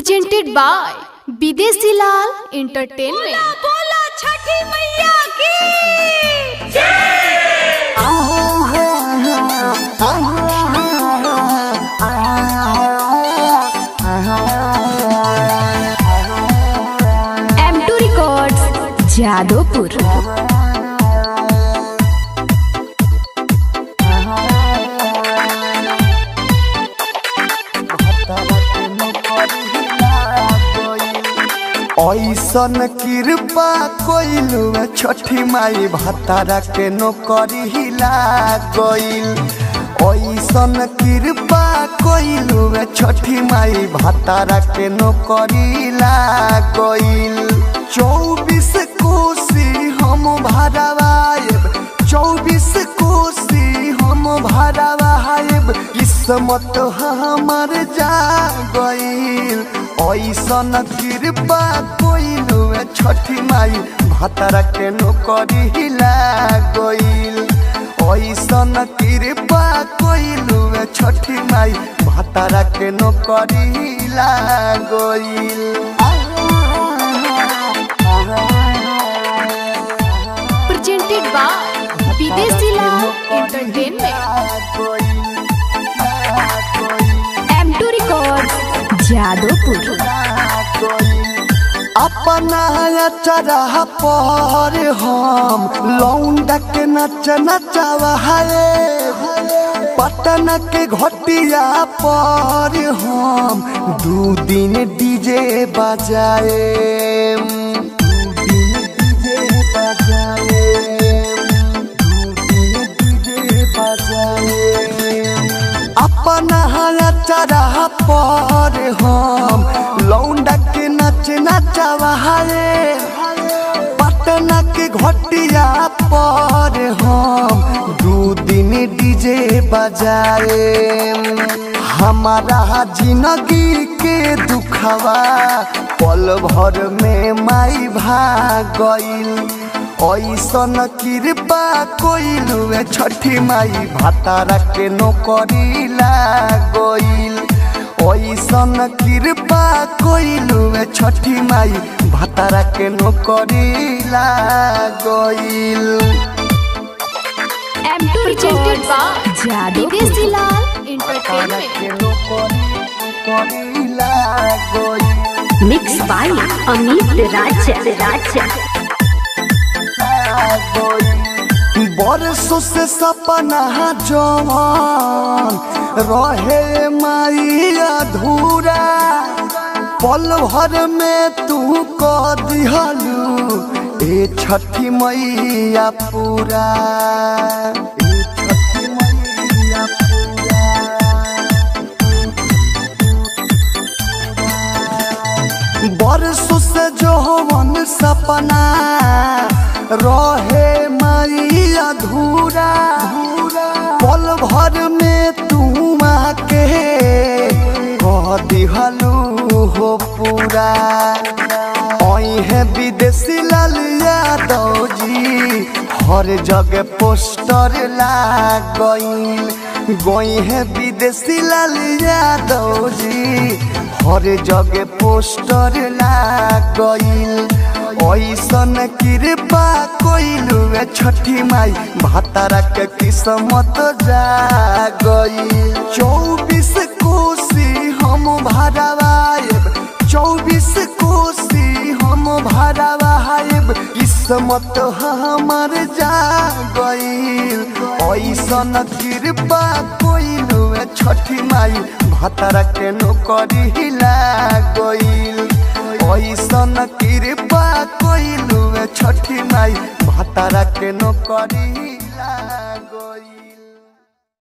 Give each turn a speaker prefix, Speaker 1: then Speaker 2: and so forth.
Speaker 1: presented by विदेशी लाल entertainment.
Speaker 2: बोला छठी मैया की
Speaker 1: M2 रिकॉर्ड्स जादोपुर।
Speaker 3: ऐसन कृपा कोइलू छठी माई भतारा के नौकरी हिला गइल। ऐसन कृपा कोइलू छठी माई भतारा के नौकरी हिला गइल। 24 कोसी हम भरवाएब, 24 कोसी हम भरवाएब, किस्मत हमर जा गइल। ऐसन कृपा कोइलू छठी माई भतारा के नौकरी हिला गइल। ऐसन कृपा कोइलू छठी माई भतारा के नौकरी हिला गइल।
Speaker 1: presented by विदेशी लाल एंटरटेनमेंट। M2 records Jadopur.
Speaker 3: अपना चरह पर हम लौंडा के नच नचावा है। पटना के घटिया पर हम 2 दिन डीजे बजाए, 2 दिन डीजे बजाए, 2 दिन डीजे बजाए। अपना चरह पर हम लौंडा के नच नचावा है। पटना के घटिया पर हम 2 दिन डीजे बजाए। हमारा जिंदगी के दुखवा पल भर में माई भाग गइल। ऐसन कृपा कोइलू छठी माई भतारा के नौकरी लाग गइल। ऐसन कृपा कोइलू छठी माई भतारा के नौकरी लाग गइल।
Speaker 1: M2 presented by विदेशी लाल एंटरटेनमेंट।
Speaker 2: मिक्स बाय अमित राजा।
Speaker 3: बरसों से सपना जवान रहे माई अधूरा, पल भर में तू कर दिहलू ए छठी मैया पूरा, ए छठी मैया पूरा। बरसों से जवान सपना रहे माई अधूरा, पल भर में तू आके कह दिहलू हो पूरा। है विदेशी लाल यादव जी हर जगह पोस्टर लाग गइल। है विदेशी लाल यादव जी हर जगह पोस्टर लाग गइल। ऐसन कृपा कोइलू छठी माई भतारा के किस्मत जा गइल। 24 कोसी हम भरवाएब, 24 कोसी हम भरवाएब, किस्मत हमर जा गइल। ऐसन कृपा कोइलू छठी माई भतारा के नौकरी हिला गइल। ऐसन कृपा कोइलू छठी माई भतारा के नौकरी हिला गइल।